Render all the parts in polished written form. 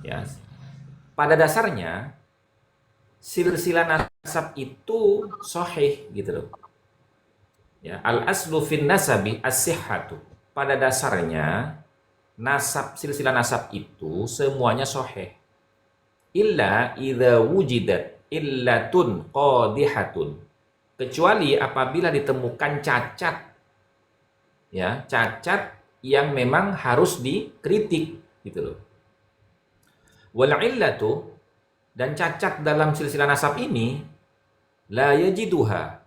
Ya, pada dasarnya silsilah nasab itu sahih gitu loh. Ya, al aslu fin nasabi as-sihhatu. Pada dasarnya nasab silsilah nasab itu semuanya sahih. Illa idza wujidat illatun qadihatun. Kecuali apabila ditemukan cacat, ya, cacat yang memang harus dikritik gitu loh. Wal illatu, dan cacat dalam silsilah nasab ini la yajiduha,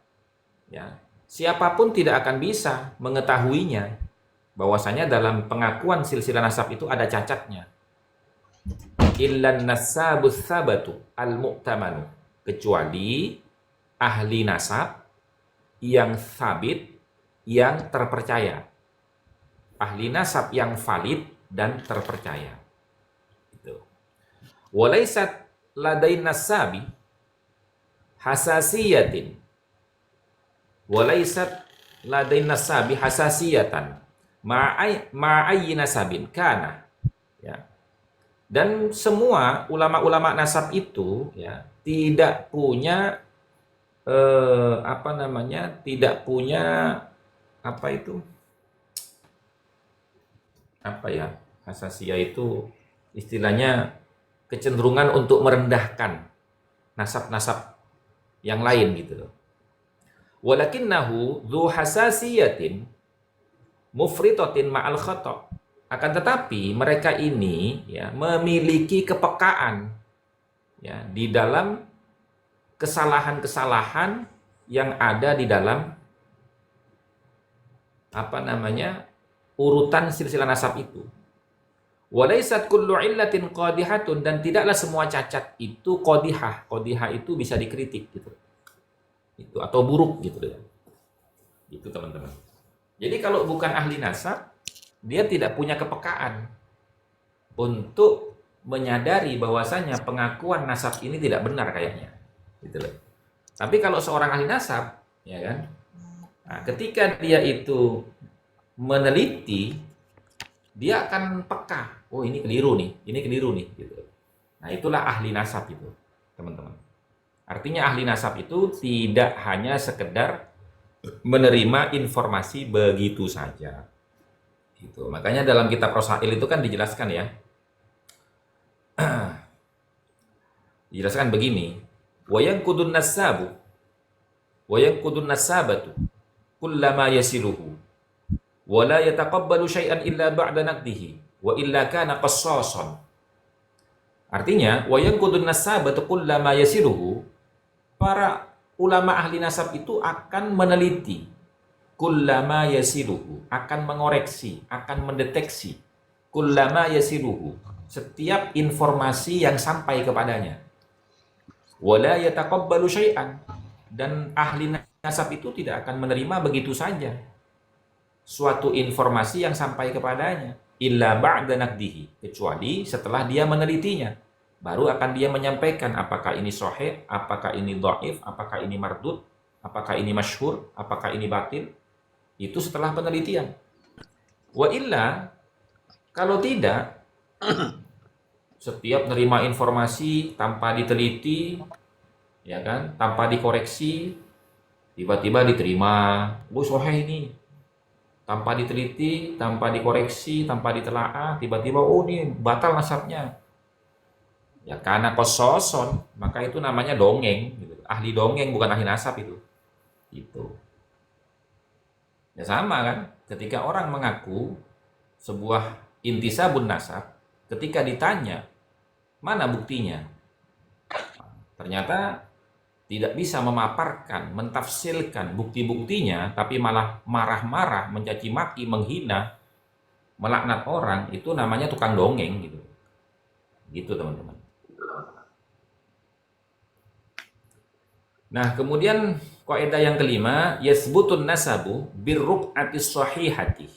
ya. Siapapun tidak akan bisa mengetahuinya bahwasanya dalam pengakuan silsilah nasab itu ada cacatnya. Illan nasabus sabatu al-mu'tamanu, kecuali ahli nasab yang sabit, yang terpercaya. Ahli nasab yang valid dan terpercaya. Gitu. Walaisat ladain nasabi hasasiyatin. Walaisat ladain nasabi hasasiyatan. Ma'ayyi nasabin kana. Ya. Dan semua ulama-ulama nasab itu, ya, tidak punya tidak punya apa itu? Apa ya? Hasasiyah itu istilahnya kecenderungan untuk merendahkan nasab-nasab yang lain gitu loh. Walakinnahu dzu hasasiyatin mufritatin ma'al khata'. Akan tetapi mereka ini, ya, memiliki kepekaan, ya, di dalam kesalahan-kesalahan yang ada di dalam urutan silsilah nasab itu. Walaisat kullu illatin qadihatun, dan tidaklah semua cacat itu qadihah. Qadihah itu bisa dikritik gitu. Itu atau buruk gitu ya. Itu teman-teman. Jadi kalau bukan ahli nasab, dia tidak punya kepekaan untuk menyadari bahwasanya pengakuan nasab ini tidak benar kayaknya. Gitu loh. Tapi kalau seorang ahli nasab, ya kan? Nah, ketika dia itu meneliti, dia akan peka. Oh, ini keliru nih, gitu. Nah, itulah ahli nasab itu, teman-teman. Artinya ahli nasab itu tidak hanya sekedar menerima informasi begitu saja. Gitu. Makanya dalam kitab Rosail itu kan dijelaskan, ya. Dijelaskan begini, wa yanqudun nasabu wa yanqudun nasabatu kullama yasiluhu wa la yataqabbalu syai'an illa ba'da naqdihi wa illa kana qassasan. Artinya, wa yanqudun nasabatu kullama yasiluhu, para ulama ahli nasab itu akan meneliti, kullama yasiluhu, akan mengoreksi, akan mendeteksi, kullama yasiluhu, setiap informasi yang sampai kepadanya. Wala yataqabbalu syai'an, dan ahli nasab itu tidak akan menerima begitu saja suatu informasi yang sampai kepadanya, illa ba'da naqdihi, kecuali setelah dia menelitinya, baru akan dia menyampaikan apakah ini sahih, apakah ini dhaif, apakah ini mardud, apakah ini masyhur, apakah ini batil. Itu setelah penelitian. Wa illa, kalau tidak, setiap nerima informasi tanpa diteliti, ya kan, tanpa dikoreksi, tiba-tiba diterima, oh sahih ini, tanpa diteliti, tanpa dikoreksi, tanpa ditelaah, tiba-tiba oh ini batal nasabnya. Ya karena kososon, maka itu namanya dongeng, gitu. Ahli dongeng, bukan ahli nasab itu. Gitu. Ya sama kan, ketika orang mengaku sebuah intisabun nasab, ketika ditanya mana buktinya, ternyata tidak bisa memaparkan, mentafsirkan bukti-buktinya, tapi malah marah-marah, mencaci maki, menghina, melaknat orang, itu namanya tukang dongeng gitu. Gitu teman-teman. Nah, kemudian kaidah yang kelima, yasbutun nasabu birruq'atis sahihati.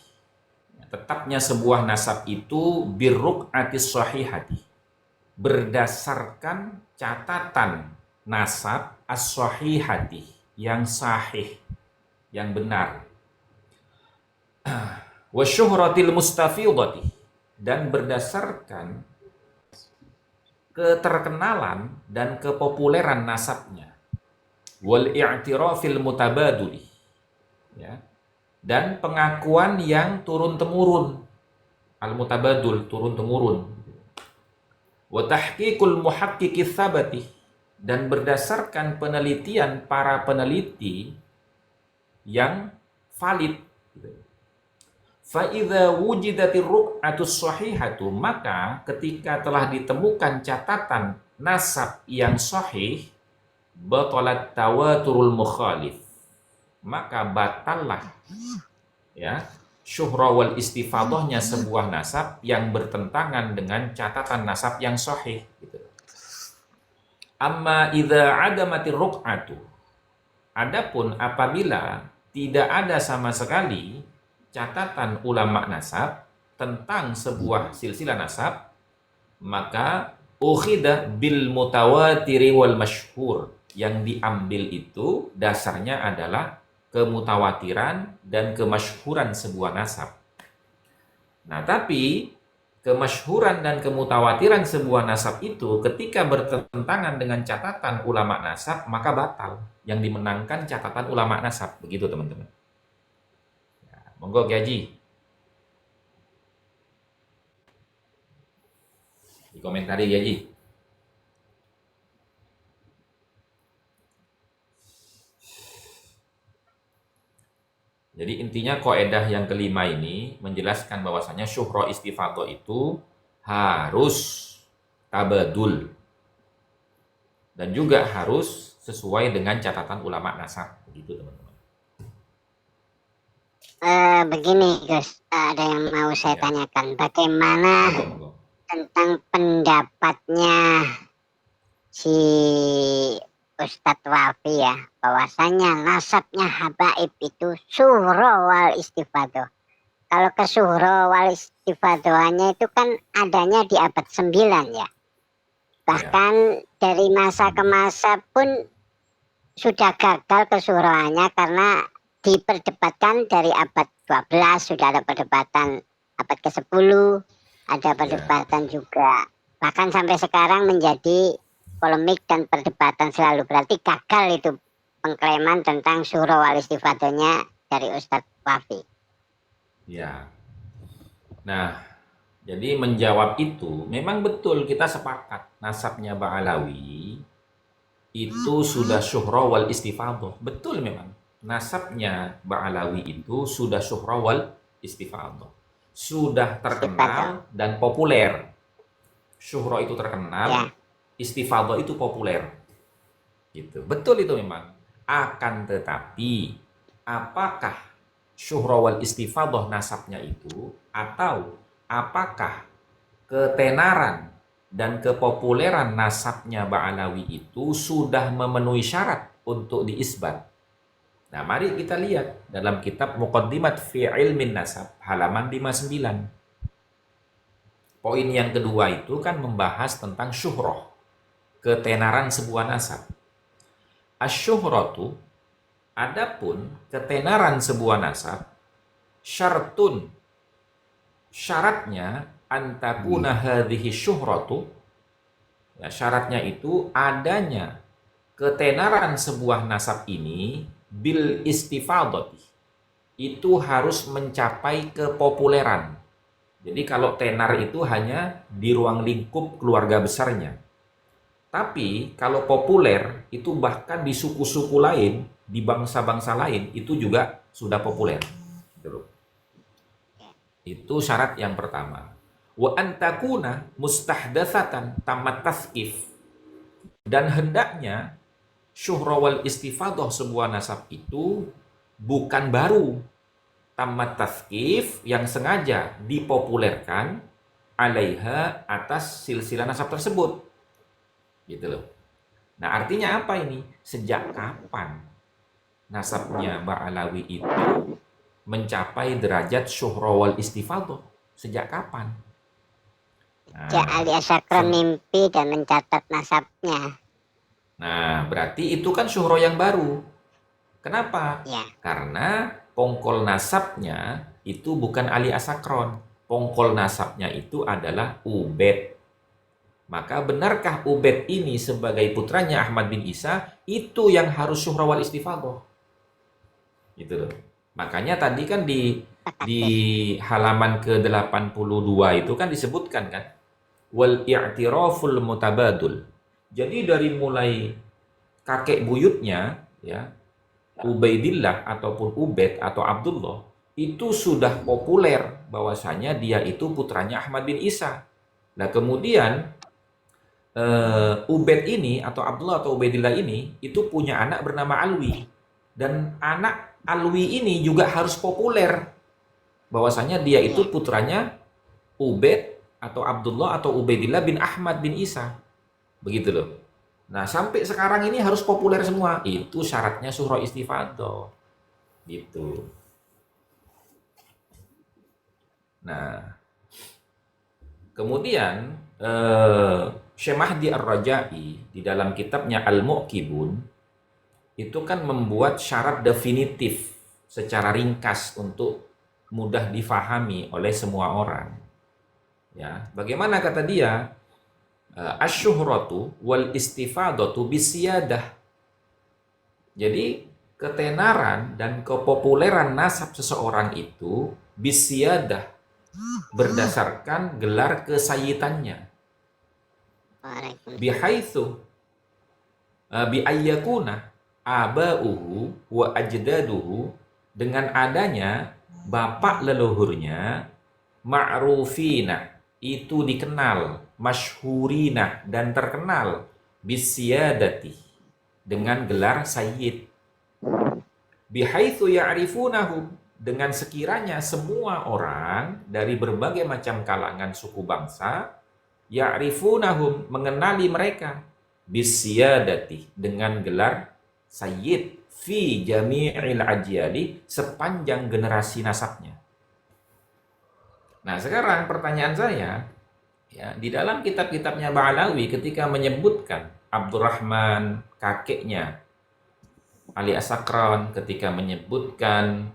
Tetapnya sebuah nasab itu birruq'atis sahihati, berdasarkan catatan nasab as-sahihati, yang sahih, yang benar. Wa syuhratil mustafidati, dan berdasarkan keterkenalan dan kepopuleran nasabnya. Wal i'tirafil mutabaduli, ya, dan pengakuan yang turun-temurun, al-mutabadul, turun-temurun. Wa tahqiqul muhaqqiqis sabati, dan berdasarkan penelitian para peneliti yang valid. Fa idza wujidatir ru'atus sahihatu, maka ketika telah ditemukan catatan nasab yang sahih, batalat tawaturul mukhalif, maka batallah, ya, syuhra wal istifadahnya sebuah nasab yang bertentangan dengan catatan nasab yang sahih, gitu. Amma idza adamatir ruq'atu, adapun apabila tidak ada sama sekali catatan ulama nasab tentang sebuah silsilah nasab, maka ukhida bil mutawatiri wal masyhur, yang diambil itu dasarnya adalah kemutawatiran dan kemasyhuran sebuah nasab. Nah, tapi kemasyhuran dan kemutawatiran sebuah nasab itu ketika bertentangan dengan catatan ulama nasab, maka batal. Yang dimenangkan catatan ulama nasab. Begitu, teman-teman. Ya, monggo Ki Haji. Dikomentari Ki Haji. Jadi intinya kaidah yang kelima ini menjelaskan bahwasanya syuhra istifadhah itu harus tabadul dan juga harus sesuai dengan catatan ulama nasab. Begitu, teman-teman. Begini Gus, ada yang mau saya Ya. tanyakan. Bagaimana Monggo. tentang pendapatnya si Ustadz Wafi ya, bahwasanya nasabnya habaib itu syuhra wal istifadah. Kalau ke syuhra wal istifadahnya itu kan adanya di abad 9 ya. Bahkan dari masa ke masa pun sudah gagal kesyuhraannya karena diperdebatkan dari abad 12, sudah ada perdebatan abad ke-10, ada perdebatan juga. Bahkan sampai sekarang menjadi polemik dan perdebatan selalu. Berarti gagal itu pengklaiman tentang syuhra wal istifadahnya dari Ustadz Wafi. Ya. Nah, jadi menjawab itu memang betul kita sepakat nasabnya Ba'alawi itu sudah syuhra wal istifadhah. Betul memang. Nasabnya Ba'alawi itu sudah syuhra wal istifadhah. Sudah terkenal dan populer. Syuhra itu terkenal, istifadhah itu populer. Gitu. Betul itu memang. Akan tetapi apakah syuhra wal istifadhah nasabnya itu, atau apakah ketenaran dan kepopuleran nasabnya Ba'alawi itu sudah memenuhi syarat untuk diisbat? Nah, mari kita lihat dalam kitab Muqaddimat fi Ilmin Nasab halaman 59. Poin yang kedua itu kan membahas tentang syuhrah, ketenaran sebuah nasab. Asy-syuhratu, adapun ketenaran sebuah nasab, syartun, syaratnya antakuna hadhihi syuhratu, ya, syaratnya itu adanya ketenaran sebuah nasab ini bil istifadati, itu harus mencapai kepopuleran. Jadi kalau tenar itu hanya di ruang lingkup keluarga besarnya. Tapi kalau populer itu bahkan di suku-suku lain, di bangsa-bangsa lain itu juga sudah populer. Itu syarat yang pertama. Wa antakuna mustahdatsatan tamat tasqif, dan hendaknya syuhra wal istifadhah sebuah nasab itu bukan baru, tamat tasqif, yang sengaja dipopulerkan alaiha, atas silsilah nasab tersebut. Gitu loh. Nah, artinya apa ini? Sejak kapan nasabnya Ba'alawi itu mencapai derajat syuhra wal istifadhah? Sejak kapan? Sejak Ali Asyakron mimpi dan mencatat nasabnya. Nah, berarti itu kan syuhra yang baru. Kenapa? Ya. Karena pongkol nasabnya itu bukan Ali Asyakron. Pongkol nasabnya itu adalah Ubed. Maka benarkah Ubaid ini sebagai putranya Ahmad bin Isa? Itu yang harus syuhra wal istifadhah. Gitu loh. Makanya tadi kan di halaman ke-82 itu kan disebutkan kan, wal i'tiraful mutabadul. Jadi dari mulai kakek buyutnya ya, Ubaidillah ataupun Ubaid atau Abdullah itu sudah populer bahwasanya dia itu putranya Ahmad bin Isa. Nah, kemudian Ubaid ini atau Abdullah atau Ubaidillah ini itu punya anak bernama Alwi, dan anak Alwi ini juga harus populer bahwasanya dia itu putranya Ubaid atau Abdullah atau Ubaidillah bin Ahmad bin Isa. Begitu loh. Nah, sampai sekarang ini harus populer semua. Itu syaratnya syuhra istifadhah. Gitu. Nah, kemudian Syekh Mahdi Ar-Raja'i di dalam kitabnya Al-Mu'qibun itu kan membuat syarat definitif secara ringkas untuk mudah difahami oleh semua orang. Ya, bagaimana kata dia? Asyuhratu wal istifadatu bisiyadah. Jadi ketenaran dan kepopuleran nasab seseorang itu bisiyadah, berdasarkan gelar kesayitannya. Bihaitsu biayyakuna aba'uhu wa ajdaduhu, dengan adanya bapak leluhurnya ma'rufina, itu dikenal, masyhurina, dan terkenal, bisiyadati, dengan gelar sayyid, bihaitsu ya'rifunahum, dengan sekiranya semua orang dari berbagai macam kalangan suku bangsa ya'rifunahum, mengenali mereka, bisiyadati, dengan gelar sayyid, fi jami'il ajyali, sepanjang generasi nasabnya. Nah, sekarang pertanyaan saya, ya, di dalam kitab-kitabnya Ba'alawi ketika menyebutkan Abdurrahman kakeknya Ali As-Sakran, ketika menyebutkan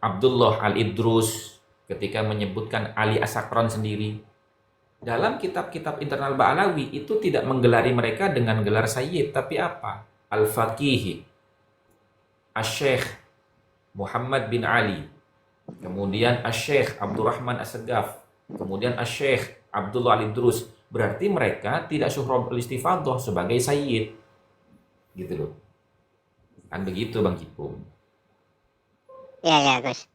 Abdullah Al-Idrus, ketika menyebutkan Ali As-Sakran sendiri, dalam kitab-kitab internal Ba'alawi itu tidak menggelari mereka dengan gelar sayyid, tapi apa? Al-Faqihi, Asy-Syaikh Muhammad bin Ali, kemudian Asy-Syaikh Abdurrahman As-Sagaf, kemudian Asy-Syaikh Abdullah Al-Idrus. Berarti mereka tidak syuhra istifadhah sebagai sayyid. Gitu loh. Kan begitu Bang Kipung. Ya Gus.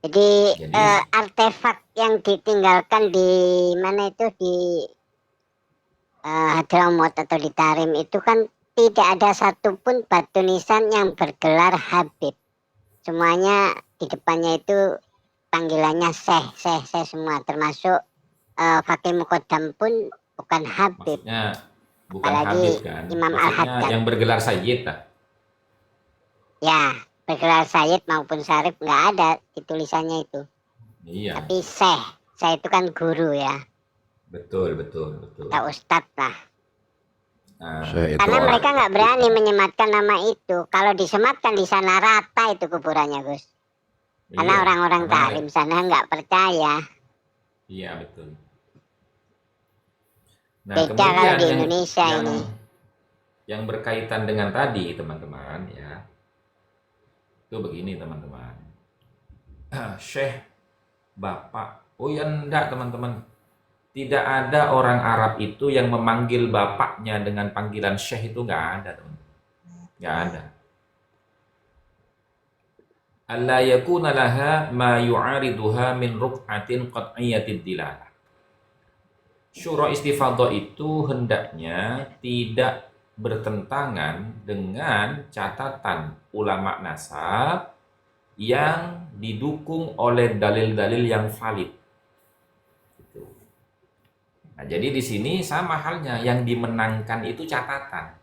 Jadi artefak yang ditinggalkan di mana itu, di Hadramaut atau di Tarim itu kan tidak ada satupun batu nisan yang bergelar Habib. Semuanya di depannya itu panggilannya Syekh semua, termasuk Fakih Muqaddam pun bukan Habib. Maksudnya bukan apalagi Habib kan? Imam Maksudnya Al-Haddad. yang bergelar sayyid lah. Ya, bergelar Sayyid maupun Syarif nggak ada di tulisannya itu. Iya. Tapi Syekh itu kan guru ya. Betul. Atau Ustadz lah. Nah, karena mereka nggak berani menyematkan nama itu. Kalau disematkan di sana rata itu kuburannya, Gus. Karena iya, orang-orang karena Tarim sana nggak percaya. Iya, betul. Nah, Beda kemudian kalau di Indonesia ini. Yang berkaitan dengan tadi, teman-teman, ya. Itu begini, teman-teman. Syekh, Bapak. Oh ya, enggak, teman-teman. Tidak ada orang Arab itu yang memanggil bapaknya dengan panggilan Syekh, itu nggak ada, teman-teman. Nggak ada. Alla yakuna laha ma yu'ariduha min ruk'atin qat'iyyatid dilalah. Syura istifadhah itu hendaknya tidak bertentangan dengan catatan ulama nasab yang didukung oleh dalil-dalil yang valid. Gitu. Nah, jadi di sini sama halnya, yang dimenangkan itu catatan.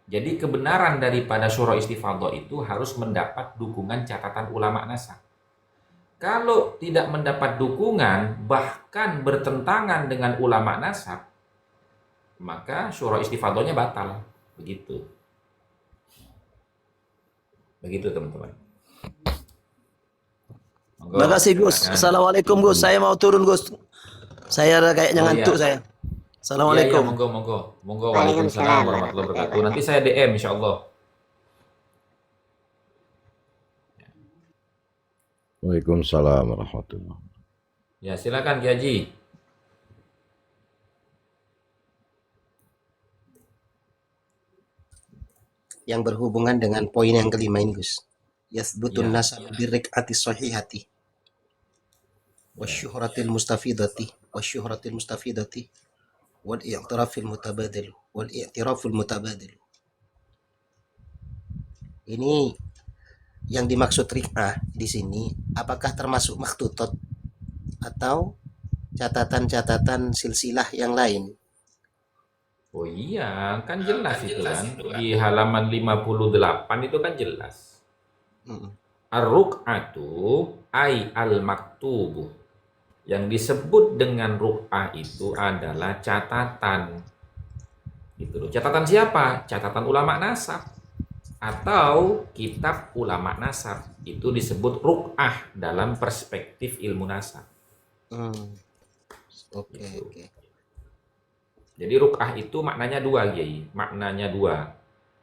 Jadi kebenaran daripada syura istifadhah itu harus mendapat dukungan catatan ulama nasab. Kalau tidak mendapat dukungan, bahkan bertentangan dengan ulama nasab, maka syura istifadhahnya batal. Begitu. Begitu, teman-teman. Bang Monggo, Makasih Gus. silakan. Assalamualaikum Gus. Saya mau turun Gus. Saya kayaknya Oh ngantuk iya. saya. Iya, iya, Assalamualaikum. monggo, monggo. Monggo, Waalaikumsalam waalaikumsalam warahmatullahi warahmatullahi wabarakatuh. Nanti wabarakatuh. saya DM insya Allah. Waalaikumsalam warahmatullahi. Ya, silakan Ki Haji. Yang berhubungan dengan poin yang kelima ini Gus. Yathbutun Ya, nasab birrik'ati sahihati wasyuhratil mustafidati wasyuhratil mustafidati wal i'tirafil mutabadil wal i'tiraful mutabadil. Ini yang dimaksud rik'ah di sini apakah termasuk makhtutot atau catatan-catatan silsilah yang lain? oh iya, kan jelas itu kan. Di halaman 58 itu kan jelas. Mm. Ar-ruk'atu ay al-maktubu. Yang disebut dengan ruk'ah itu adalah catatan. Gitu loh. Catatan siapa? Catatan ulama nasab atau kitab ulama nasab. Itu disebut ruk'ah dalam perspektif ilmu nasab. Oke, Gitu. oke. Jadi ruk'ah itu maknanya dua, Kiai. Maknanya dua.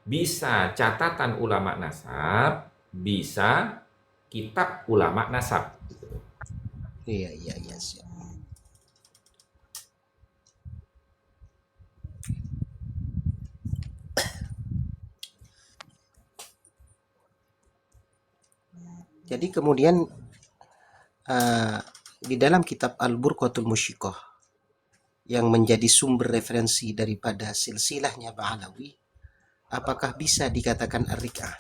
Bisa catatan ulama nasab, bisa kitab ulama nasab. Gitu. Iya, iya, iya, siap. Jadi kemudian di dalam kitab Al-Burqatul Musyiqah yang menjadi sumber referensi daripada silsilahnya Ba'alawi, apakah bisa dikatakan ar-rik'ah?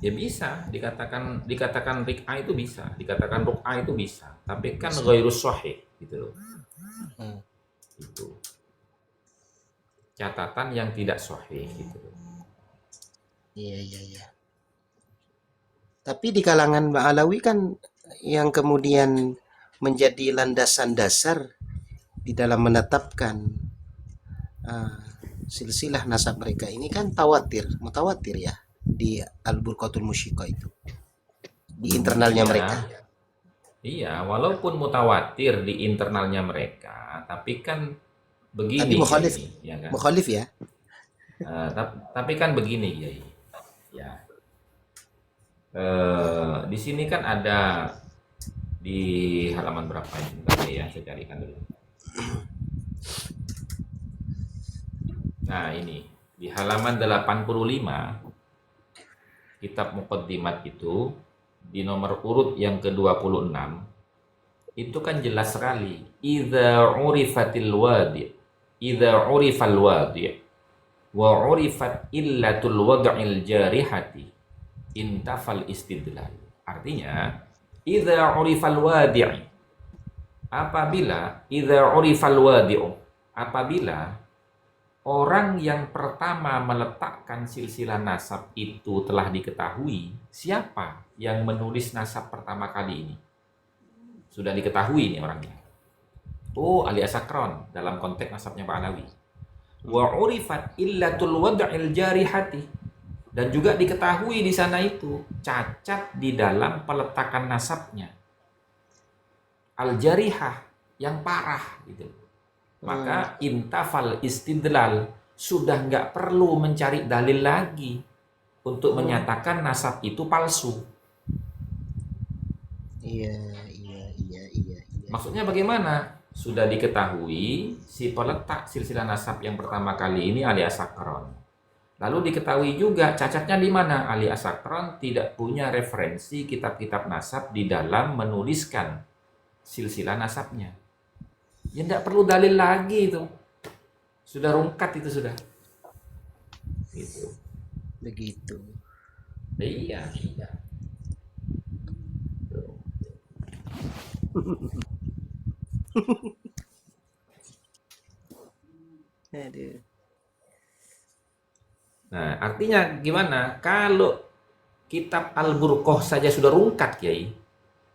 Ya bisa dikatakan rik'ah itu bisa, dikatakan ruk'ah itu bisa, tapi kan Bisa. ghairu sahih gitu loh. Hmm. Itu catatan yang tidak sahih gitu loh. Iya, iya, iya. Tapi di kalangan Ba'alawi kan yang kemudian menjadi landasan dasar di dalam menetapkan silsilah nasab mereka ini kan mutawatir ya di Al-Burqatul Musyiqah itu. Di internalnya Iya. mereka. Iya, walaupun mutawatir di internalnya mereka, tapi kan begini, Tapi mukhalif. Kiai, ya kan? Mukhalif ya. Tapi kan begini, Kiai. Ya. Di sini kan ada di halaman berapa ini? Bentar ya, saya carikan dulu. Nah, ini di halaman 85 kitab Muqaddimat itu di nomor urut yang ke-26 itu kan jelas sekali idza urifatil wadi idza urifal wadi wa urifat illatul wad'il jarihati intafal istidlal. Artinya idza urifal wadi' apabila idza urifal wadi'u apabila orang yang pertama meletakkan silsilah nasab itu telah diketahui, siapa yang menulis nasab pertama kali ini? Sudah diketahui nih orangnya. Oh, Ali Asakron dalam konteks nasabnya Ba'alawi. Wa urifat illatul wad'il jarihati. Dan juga diketahui di sana itu cacat di dalam peletakan nasabnya. Al-jarihah yang parah gitu. Maka intafal istidlal, sudah nggak perlu mencari dalil lagi untuk menyatakan nasab itu palsu. Iya, iya, iya, iya, iya. Maksudnya bagaimana? Sudah diketahui si peletak silsilah nasab yang pertama kali ini Ali Asakron. Lalu diketahui juga cacatnya di mana? Ali Asakron tidak punya referensi kitab-kitab nasab di dalam menuliskan silsilah nasabnya. Ya tidak perlu dalil lagi itu. Sudah rungkat itu sudah. Gitu. Begitu. Iya. Aduh. Nah, artinya gimana? Kalau kitab Al-Burqah saja sudah rungkat, Kiai.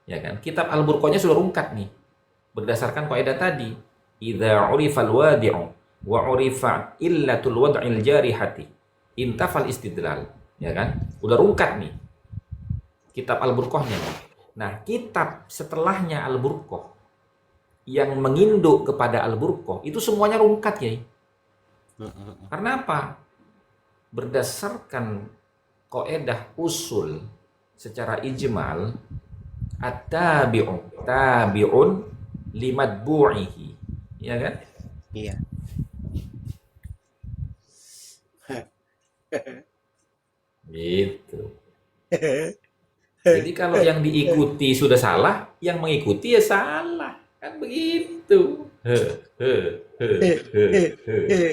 Ya kan? Kitab Al-Burqahnya sudah rungkat nih. Berdasarkan kaidah tadi, idza urifal wadi'u wa urifa illatul wad'il jarihati intafal istidlal, ya kan? Udah rungkat nih kitab Al-Burqahnya. Nah, kitab setelahnya Al-Burqah yang menginduk kepada Al-Burqah itu semuanya rungkat, Kiai. Karena apa? Berdasarkan kaidah usul secara ijmal, at-tabi'u tabi'un limatbu'ihi. Ya kan? Iya. Gitu. Jadi kalau yang diikuti sudah salah, yang mengikuti ya salah. Kan begitu. Iya, iya, iya.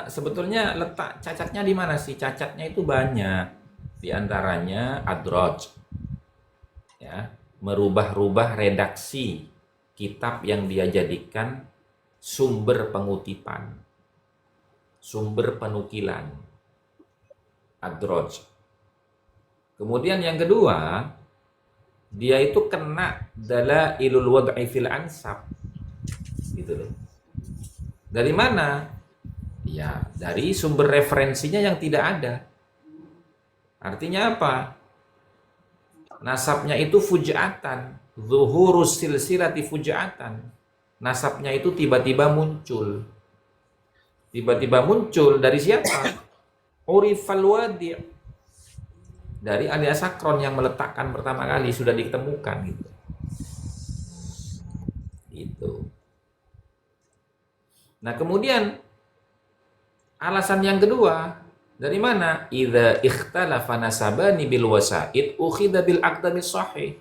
Sebetulnya letak cacatnya di mana sih? Cacatnya itu banyak. Di antaranya adraj. Ya, merubah-rubah redaksi kitab yang dia jadikan sumber pengutipan, sumber penukilan. Adraj. Kemudian yang kedua, dia itu kena dalailul wad'i fil ansab. Gitu loh. Dari mana? Ya, dari sumber referensinya yang tidak ada. Artinya apa? Nasabnya itu fuja'atan, zuhurus silsilati fuja'atan. Nasabnya itu tiba-tiba muncul. Tiba-tiba muncul dari siapa? Urifal wadi'. Dari Ali Asakron yang meletakkan pertama kali sudah ditemukan gitu. Gitu. Nah, kemudian alasan yang kedua, dari mana? Idza ikhtalafa nasabani bil wasaid ukhidha bil aqdami sahih.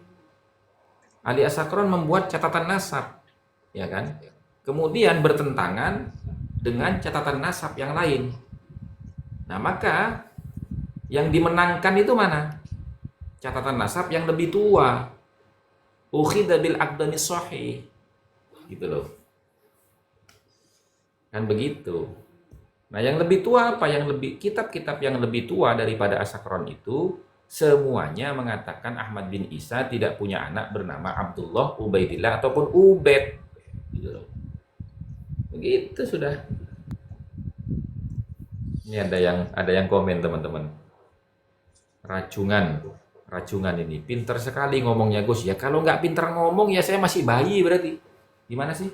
Ali Asakron membuat catatan nasab, ya kan? Kemudian bertentangan dengan catatan nasab yang lain. Nah, maka yang dimenangkan itu mana? Catatan nasab yang lebih tua. Ukhidha bil aqdami sahih. Gitu loh. Kan begitu. Nah, yang lebih tua apa? Kitab-kitab yang lebih tua daripada Asakron itu semuanya mengatakan Ahmad bin Isa tidak punya anak bernama Abdullah, Ubaidillah ataupun Ubed. Gitu loh. Begitu sudah. Ini ada yang komen teman-teman. Rajungan ini. Pinter sekali ngomongnya Gus. Ya kalau nggak pinter ngomong ya saya masih bayi berarti. Gimana sih?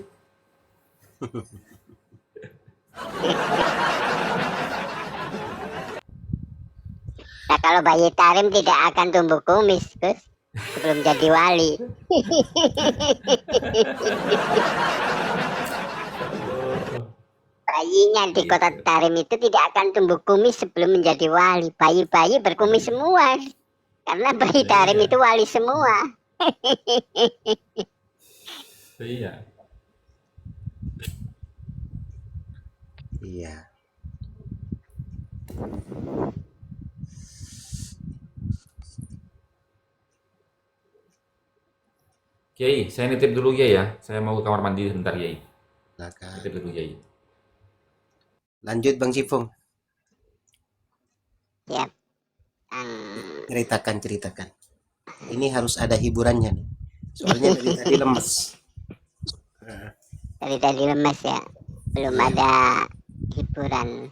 Nah, kalau bayi Tarim tidak akan tumbuh kumis, Gus, sebelum jadi wali. Bayinya di kota Tarim itu tidak akan tumbuh kumis sebelum menjadi wali. Bayi-bayi berkumis semua. Karena bayi Tarim itu wali semua. Iya. Iya. Kiai, saya nitip dulu ya. Saya mau ke kamar mandi sebentar, Kiai. Silakan. Nitip dulu, Kiai. Lanjut Bang Cipung. Ya. Ceritakan. Ini harus ada hiburannya nih. Soalnya dari tadi lemes. Dari tadi lemes ya. Belum ada hiburan.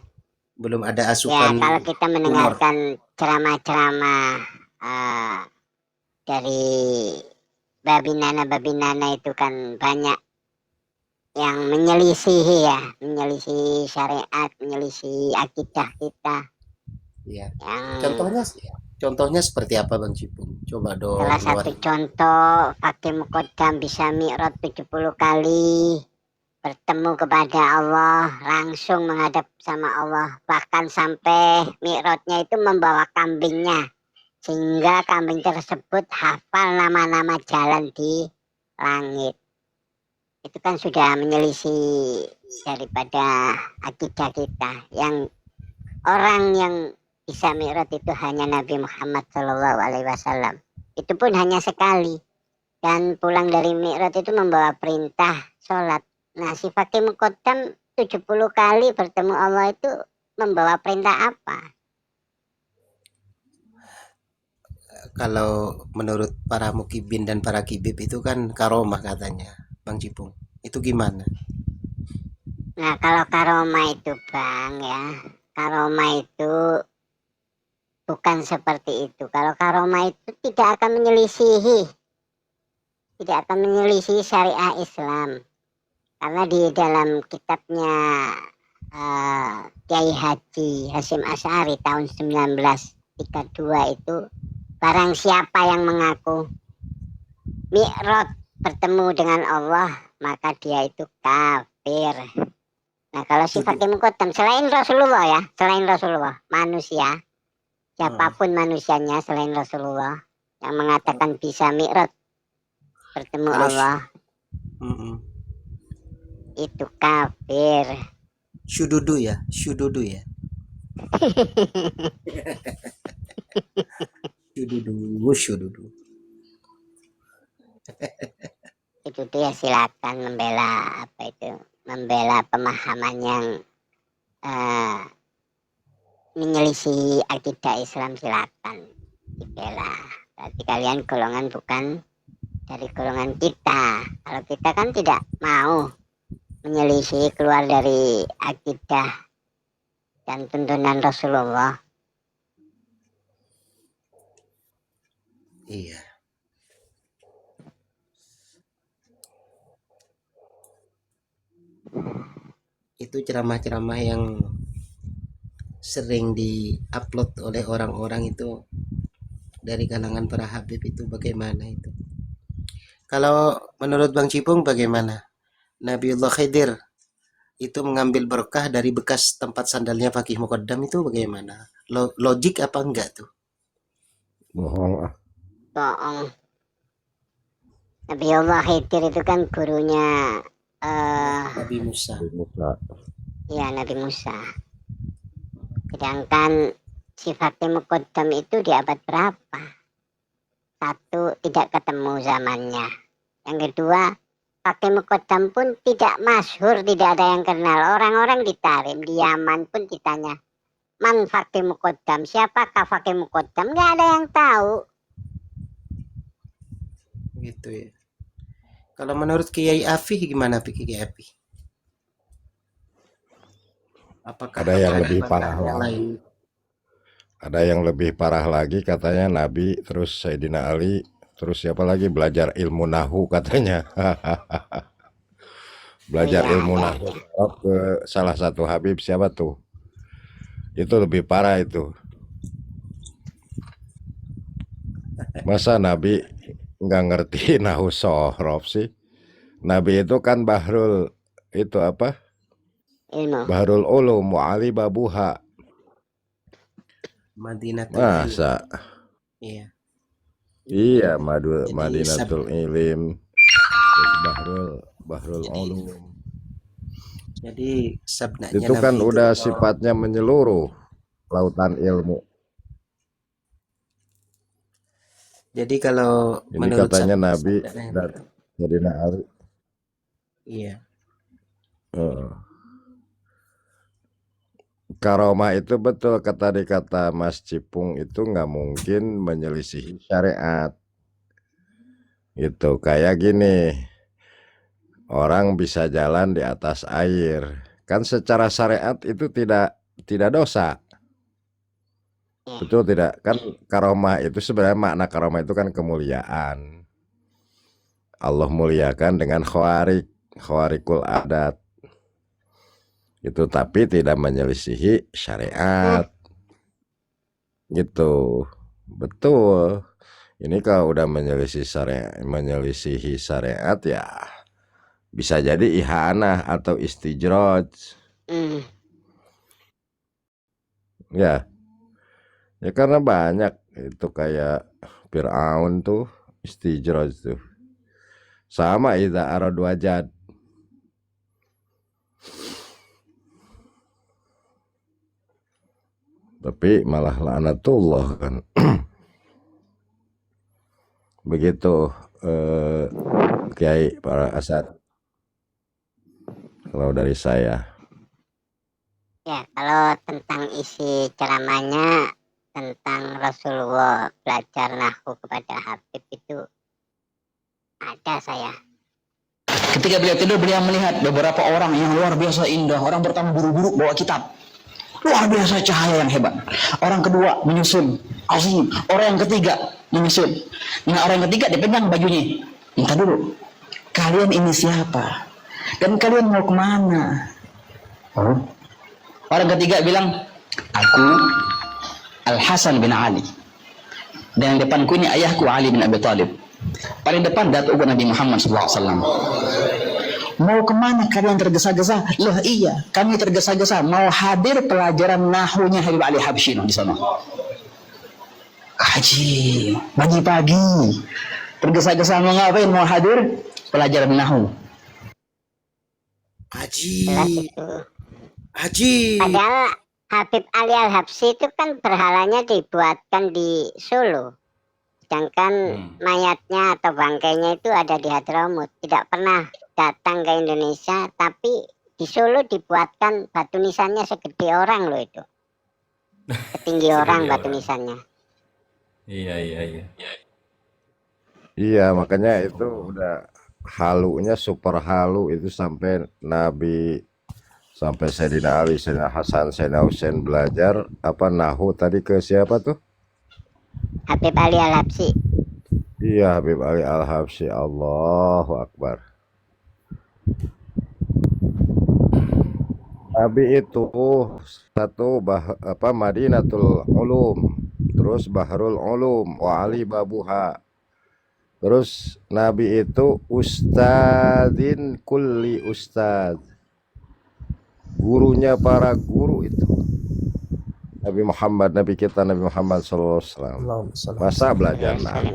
Belum ada Ya, asupan kalau kita humor. mendengarkan ceramah-ceramah dari babinana itu kan banyak yang menyelisihi menyelisihi syariat, menyelisihi akidah kita. Iya. Yang Contohnya seperti apa Bang Cipung? Coba dong. salah satu contoh, pakai muqaddam bisa mi'raj 70 kali, bertemu kepada Allah, langsung menghadap sama Allah, bahkan sampai mi'rajnya itu membawa kambingnya, sehingga kambing tersebut hafal nama-nama jalan di langit. Itu kan sudah menyelisih daripada akidah kita. Yang orang yang bisa mi'raj itu hanya Nabi Muhammad SAW. Itu pun hanya sekali. dan pulang dari Mi'raj itu membawa perintah sholat. Nah, si Fakih Muqaddam 70 kali bertemu Allah itu membawa perintah apa? Kalau menurut para mukibin dan para kibib itu kan karomah katanya, Bang Cipung. Itu gimana? Nah, kalau karomah itu Bang ya, karomah itu bukan seperti itu. Kalau karomah itu tidak akan menyelisihi syariah Islam. Karena di dalam kitabnya Kiai Haji Hasyim Asy'ari tahun 1932 itu, barang siapa yang mengaku Mi'raj bertemu dengan Allah, maka dia itu kafir. Nah, kalau si Fakih Muqaddam selain Rasulullah ya, selain Rasulullah, manusia, siapapun manusianya selain Rasulullah yang mengatakan bisa Mi'raj bertemu Kalau Allah, itu kafir. syududu ya, syududu ya. Syududu. Itu dia silakan membela membela pemahaman yang menyelisih akidah Islam, silakan dibela. Berarti kalian golongan bukan dari golongan kita. Kalau kita kan tidak mau menyelisih, keluar dari akidah dan tuntunan Rasulullah. Iya. Itu ceramah-ceramah yang sering di-upload oleh orang-orang itu dari kalangan para habib itu bagaimana itu? Kalau menurut Bang Cipung bagaimana? Nabiullah Khidir itu mengambil berkah dari bekas tempat sandalnya Fakih Muqaddam itu bagaimana? Logik apa enggak tuh? Bohong ah. Bohong. Nabiullah Khidir itu kan gurunya Nabi Musa. ya, Nabi Musa. Sedangkan si Fakih Muqaddam itu di abad berapa? Satu, tidak ketemu zamannya. Yang kedua, Fakih Muqaddam pun tidak masyhur, tidak ada yang kenal. Orang-orang di Tarim, di Yaman pun ditanya, man Fakih Muqaddam, siapakah Fakih Muqaddam? Nggak ada yang tahu. Gitu ya. Kalau menurut Kiai Afih gimana Kiai Afih? Apakah Ada yang lebih apakah parah yang lagi. lain? Ada yang lebih parah lagi, katanya Nabi, terus Sayyidina Ali, terus siapa lagi belajar ilmu nahu katanya. Belajar Iya, ilmu nahu ke salah satu habib, siapa tuh? Itu lebih parah itu. Masa Nabi nggak ngerti nahu sorof sih? Nabi itu kan bahrul, itu apa? ilmu. Bahrul ulum mu'ali babuha. Madinatul Masa? Iya. Iya, Jadi Madinatul Ilim. Terus Bahrul Ulum. Jadi sabdanya Itu kan Nabi udah itu, sifatnya menyeluruh, lautan ilmu. jadi kalau Ini menurut katanya sabda Nabi dan Sayyidina Ali. iya. Karomah itu betul kata Mas Cipung, itu nggak mungkin menyelisihi syariat. Itu kayak gini, orang bisa jalan di atas air, kan secara syariat itu tidak dosa. Betul tidak? Kan karomah itu sebenarnya makna karomah itu kan kemuliaan. Allah muliakan dengan khawarikul adat. Itu tapi tidak menyelisihi syariat. Gitu. Betul. Ini kalau udah menyelisihi syariat ya bisa jadi ihanah atau istijroj. Ya. Ya karena banyak itu kayak Fir'aun tuh istijroj tuh. Sama idza arad wajad. Tapi malah laknatullah kan. Begitu Kiai para Asad. Kalau dari saya. Ya, kalau tentang isi ceramahnya tentang Rasulullah belajar nahwu kepada Habib itu ada saya. Ketika beliau tidur, beliau melihat beberapa orang yang luar biasa indah. Orang pertama buru-buru bawa kitab. Luar biasa cahaya yang hebat. Orang kedua menyusun. Azim. Orang yang ketiga menyusun. Nah, orang yang ketiga dipegang bajunya. Minta dulu. Kalian ini siapa? Dan kalian mau kemana? Oh. Orang ketiga bilang, aku Al-Hasan bin Ali. Dan yang depanku ini ayahku Ali bin Abi Thalib. Paling depan Datuk Nabi Muhammad SAW. Mau kemana kalian tergesa-gesa? Loh iya, kami tergesa-gesa mau hadir pelajaran nahunya Habib Ali Habsyi di sana. Haji, pagi-pagi tergesa-gesa mau ngapain? Mau hadir pelajaran nahu. Haji, Jelas itu. Haji. Padahal Habib Ali Al-Habsyi itu kan berhalanya dibuatkan di Solo. Sedangkan mayatnya atau bangkainya itu ada di Hadramut. Tidak pernah datang ke Indonesia, tapi di Solo dibuatkan batu nisannya segede orang loh itu. Setinggi orang batu nisannya. Iya. Iya, makanya itu udah halunya super halu itu sampai Nabi, sampai Sayyidina Ali, Sayyidina Hasan, Sayyidina Husain belajar apa nahu tadi ke siapa tuh? Habib Ali Al-Habsyi. Iya, Habib Ali Al-Habsyi. Allahu Akbar. Nabi itu satu Madinatul Ulum, terus Bahrul Ulum, wa Ali Babuha. Terus Nabi itu ustadzin kulli ustadz, gurunya para guru itu. Nabi Muhammad, Nabi kita Nabi Muhammad SAW. Masa belajar nahu?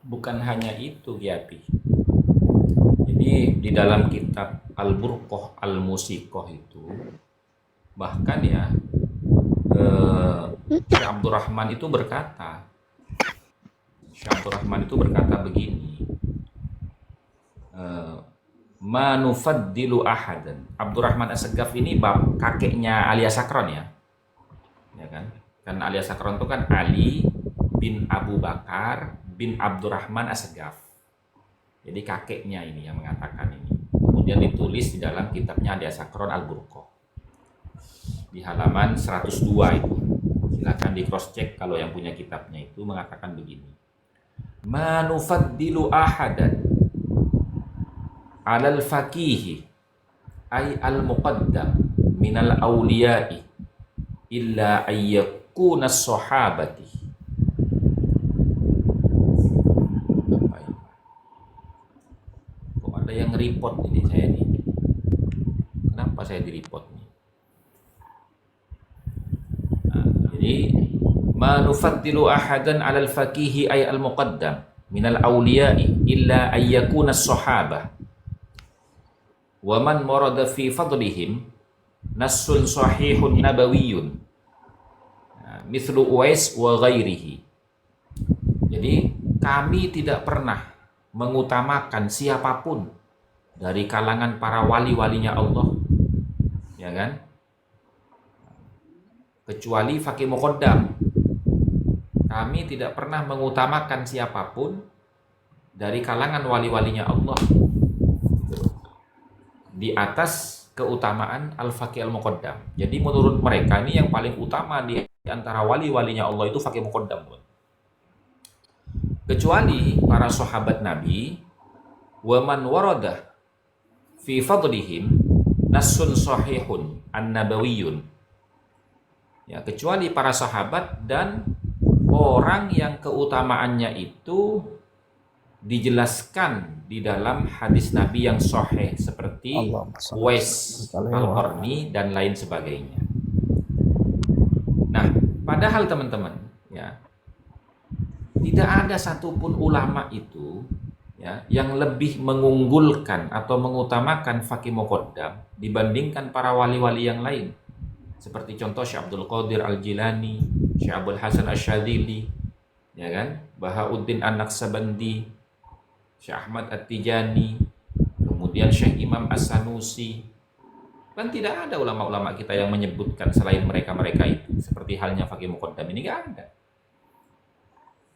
Bukan hanya itu, Giapi. Jadi di dalam kitab Al-Burqah Al-Musiqah itu bahkan ya Syekh Abdurrahman itu berkata begini, manufaddilu ahadan. Abdurrahman As-Saggaf ini kakeknya Ali As-Sakron ya kan? Kan Ali As-Sakron itu kan Ali bin Abu Bakar bin Abdurrahman As-Saggaf. Jadi kakeknya ini yang mengatakan ini. Kemudian ditulis di dalam kitabnya Ali As-Sakron Al-Burqah di halaman 102 itu. Silakan di cross check kalau yang punya kitabnya itu mengatakan begini. Manufaddilu ahadan alal faqihi ay al muqaddam minal awliya'i illa ayyakuna sahabati. Apa ini? Kok ada yang report ini saya nih? Kenapa saya di report nih? Nah, jadi manufaddilu ahadan alal faqihi ay al muqaddam minal awliya'i illa ayyakuna sahabah. Wa man warada fi fadlihim nassun sahihun nabawiyyun mithlu Uwais wa ghairihi. Jadi kami tidak pernah mengutamakan siapapun dari kalangan para wali-walinya Allah, ya kan? Kecuali faqih muqaddam. Kami tidak pernah mengutamakan siapapun dari kalangan wali-walinya Allah di atas keutamaan al-faqih al-muqaddam. Jadi menurut mereka ini yang paling utama di antara wali-walinya Allah itu faqih muqaddam. Kecuali para sahabat Nabi, wa man warada fi fadlihim nassun sahihun an-nabawiyyun. Ya, kecuali para sahabat dan orang yang keutamaannya itu dijelaskan di dalam hadis Nabi yang sahih seperti Uwais Al-Qarni dan lain sebagainya. Nah, padahal teman-teman ya, tidak ada satupun ulama itu ya yang lebih mengunggulkan atau mengutamakan faqih muqaddam dibandingkan para wali-wali yang lain. Seperti contoh Syekh Abdul Qadir Al-Jilani, Syekh Abdul Hasan Asy-Syadzili, ya kan? Bahauddin An-Naqsabandi, Syekh Ahmad At-Tijani, kemudian Syekh Imam As-Sanusi. Kan tidak ada ulama-ulama kita yang menyebutkan selain mereka-mereka itu. Seperti halnya Faqih Muqaddam ini nggak ada.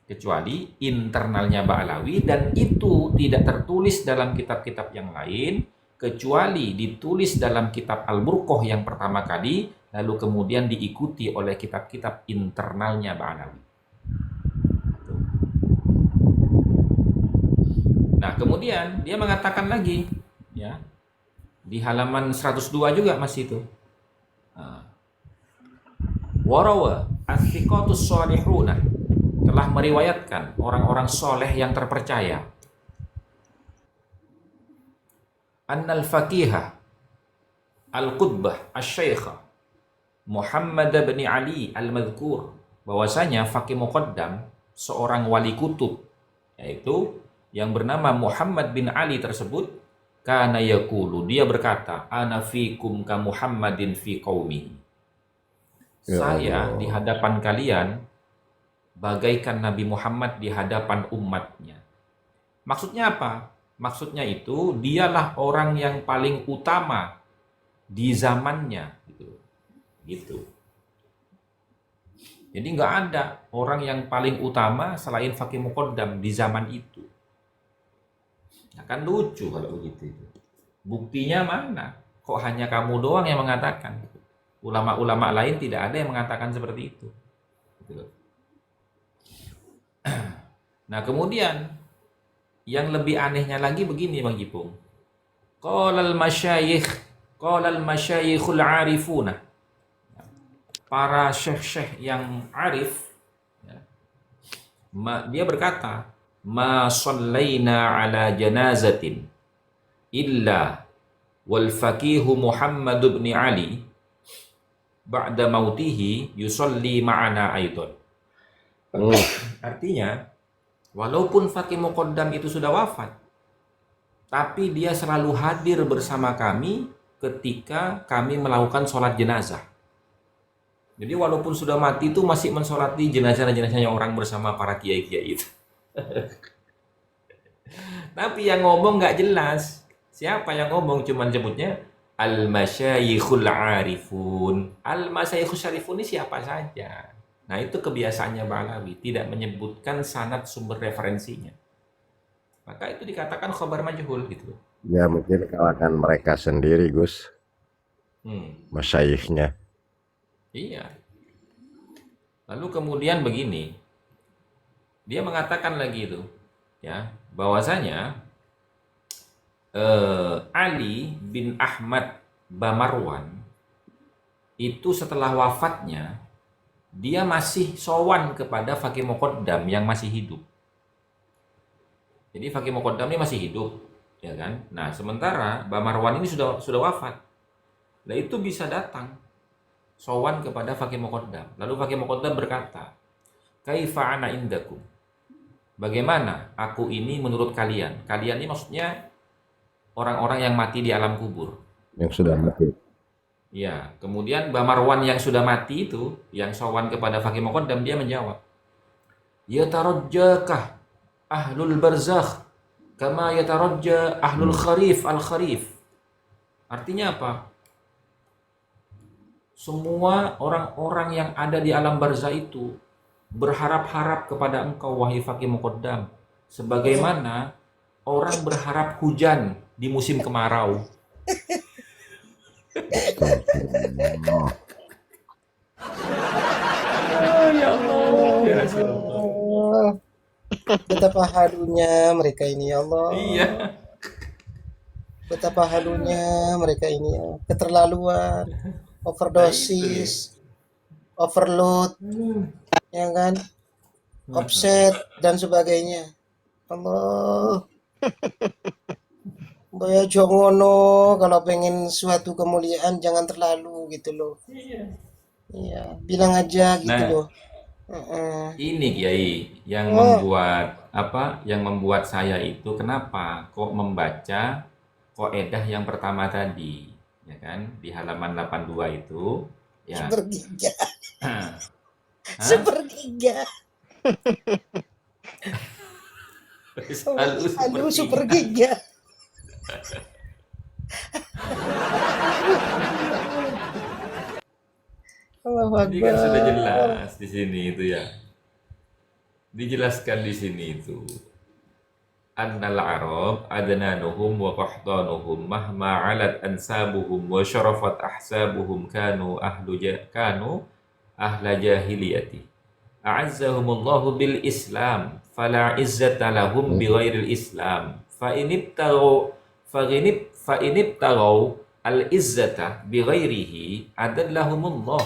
Kecuali internalnya Ba'alawi, dan itu tidak tertulis dalam kitab-kitab yang lain, kecuali ditulis dalam kitab Al-Burqah yang pertama kali, lalu kemudian diikuti oleh kitab-kitab internalnya Ba'alawi. Nah, kemudian dia mengatakan lagi, ya, di halaman 102 juga masih itu. Warawa as-siqatus shalihuna, telah meriwayatkan orang-orang soleh yang terpercaya, annal faqihah al-qutbah asy-syaikh Muhammad bin Ali al-Madhkur, bahwasanya Faqih Muqaddam, seorang wali kutub, yaitu yang bernama Muhammad bin Ali tersebut, kana yaqulu, dia berkata, ana fikum ka Muhammadin fi qaumi, Ya saya Allah. di hadapan kalian bagaikan Nabi Muhammad di hadapan umatnya. Maksudnya apa? Maksudnya itu dialah orang yang paling utama di zamannya, gitu. Jadi nggak ada orang yang paling utama selain Faqih Muqaddam di zaman itu. Nah, kan lucu kalau begitu. Buktinya mana? Kok hanya kamu doang yang mengatakan? Ulama-ulama lain tidak ada yang mengatakan seperti itu. Gitu. Nah, kemudian yang lebih anehnya lagi begini, Bang Jipung. Qalal masyayikhul arifuna. Para syekh-syekh yang arif, ya, dia berkata, ma shallaina ala janazatin illa wal faqihu Muhammad bin Ali ba'da mautihi yusalli ma'ana aidan. Artinya, walaupun Faqih Muqaddam itu sudah wafat, tapi dia selalu hadir bersama kami ketika kami melakukan sholat jenazah. Jadi walaupun sudah mati itu masih mensolati jenazah-jenazahnya orang bersama para kiai-kiai itu. Tapi yang ngomong nggak jelas. Siapa yang ngomong? Cuman sebutnya al-masyayikhul arifun. Al-masyayikhul arifun ini siapa saja. Nah, itu kebiasaannya Ba'alawi, tidak menyebutkan sanad sumber referensinya. Maka itu dikatakan khabar majhul gitu. Ya mungkin kalangan mereka sendiri, Gus, masyayikhnya. Iya. Lalu kemudian begini, dia mengatakan lagi itu, ya, bahwasanya Ali bin Ahmad Bamarwan itu setelah wafatnya dia masih sowan kepada Faqih Muqaddam yang masih hidup. Jadi Faqih Muqaddam ini masih hidup, ya kan? Nah, sementara Bamarwan ini sudah wafat. Nah, itu bisa datang sowan kepada Faqih Muqaddam. Lalu Faqih Muqaddam berkata, "Kaifa ana indakum?" Bagaimana aku ini menurut kalian? Kalian ini maksudnya orang-orang yang mati di alam kubur. Yang sudah mati. Ya, kemudian Bamarwan yang sudah mati itu, yang sowan kepada Faqih Muqaddam, dia menjawab, "Yatarajjakah ahlul barzakh kama yatarajja ahlul kharif al-kharif." Artinya apa? Semua orang-orang yang ada di alam barzah itu berharap-harap kepada engkau, wahai Faqih Muqaddam, sebagaimana orang berharap hujan di musim kemarau. Ya Allah, ya Rasulullah. Betapa halunya mereka ini, ya Allah. Iya. Betapa halunya mereka ini, ya. Keterlaluan, overdosis, overload, ya kan, offset dan sebagainya. Allah. Boya jongono, kalau pengen suatu kemuliaan jangan terlalu gitu loh. Iya, bilang aja gitu Nah, loh. ini Kiai yang membuat Yang membuat saya itu kenapa kok membaca kaidah yang pertama tadi, ya kan, di halaman 82 itu, ya. Sepertiga, Hah? sepertiga. Selalu Aduh, seperti super giga. Allahu Jadi kan sudah Akbar. jelas di sini itu ya. Dijelaskan di sini itu. Annal Arab adnanuhum wa qahtanuhum mahma alat ansabuhum wa syarafat ahsabuhum kanu ahla jahiliyati. A'azzahumullahu bil Islam fala izzata lahum bighairil Islam. Fa inibtaghaw al izzata bighairihi adallahumullah.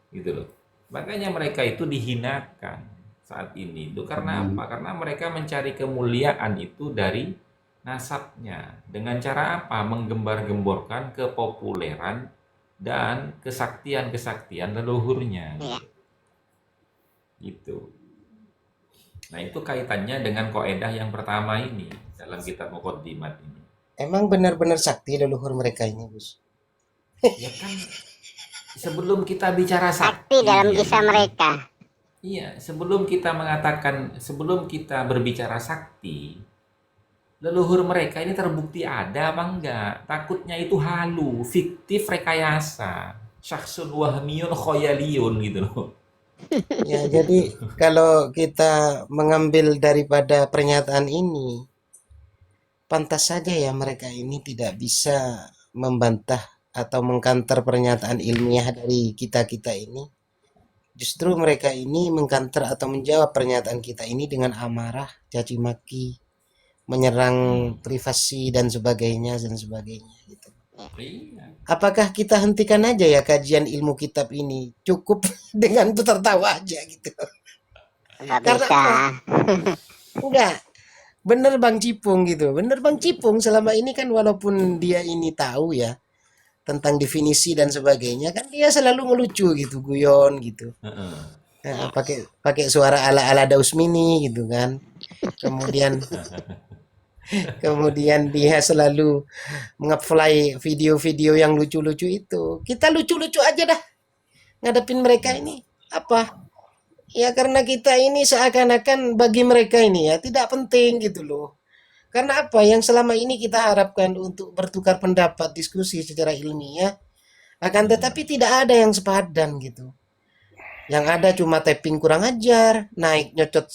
Gitu loh. Makanya mereka itu dihinakan saat ini itu karena apa? Karena mereka mencari kemuliaan itu dari nasabnya. Dengan cara apa? Menggembar-gemborkan kepopuleran dan kesaktian-kesaktian leluhurnya. Iya. Gitu. Nah, itu kaitannya dengan kaidah yang pertama ini dalam kitab Muqaddimat ini. Emang benar-benar sakti leluhur mereka ini, Gus? Ya kan sebelum kita bicara Sakti dalam ya, kisah mereka. Iya, sebelum kita berbicara sakti, leluhur mereka ini terbukti ada apa enggak? Takutnya itu halu, fiktif, rekayasa, syakhsun wahmiyun khoyaliyun gitu loh. Ya, jadi kalau kita mengambil daripada pernyataan ini, pantas saja ya mereka ini tidak bisa membantah atau mengkanter pernyataan ilmiah dari kita-kita ini. Justru mereka ini mengkanter atau menjawab pernyataan kita ini dengan amarah, caci maki, menyerang privasi dan sebagainya gitu. Iya. Apakah kita hentikan aja ya kajian ilmu kitab ini? Cukup dengan tertawa aja gitu. Nggak Karena bisa. apa? Enggak. Bener Bang Cipung gitu. Bener Bang Cipung selama ini kan walaupun dia ini tahu ya tentang definisi dan sebagainya, kan dia selalu ngelucu gitu, guyon gitu. Heeh. Nah, pakai suara ala-ala Daus Mini gitu kan. Kemudian kemudian dia selalu nge-fly video-video yang lucu-lucu itu. Kita lucu-lucu aja dah ngadepin mereka ini. Apa? Ya karena kita ini seakan-akan bagi mereka ini ya tidak penting gitu loh. Karena apa? Yang selama ini kita harapkan untuk bertukar pendapat, diskusi secara ilmiah, akan tetapi tidak ada yang sepadan gitu. Yang ada cuma tapping kurang ajar, naik nyocot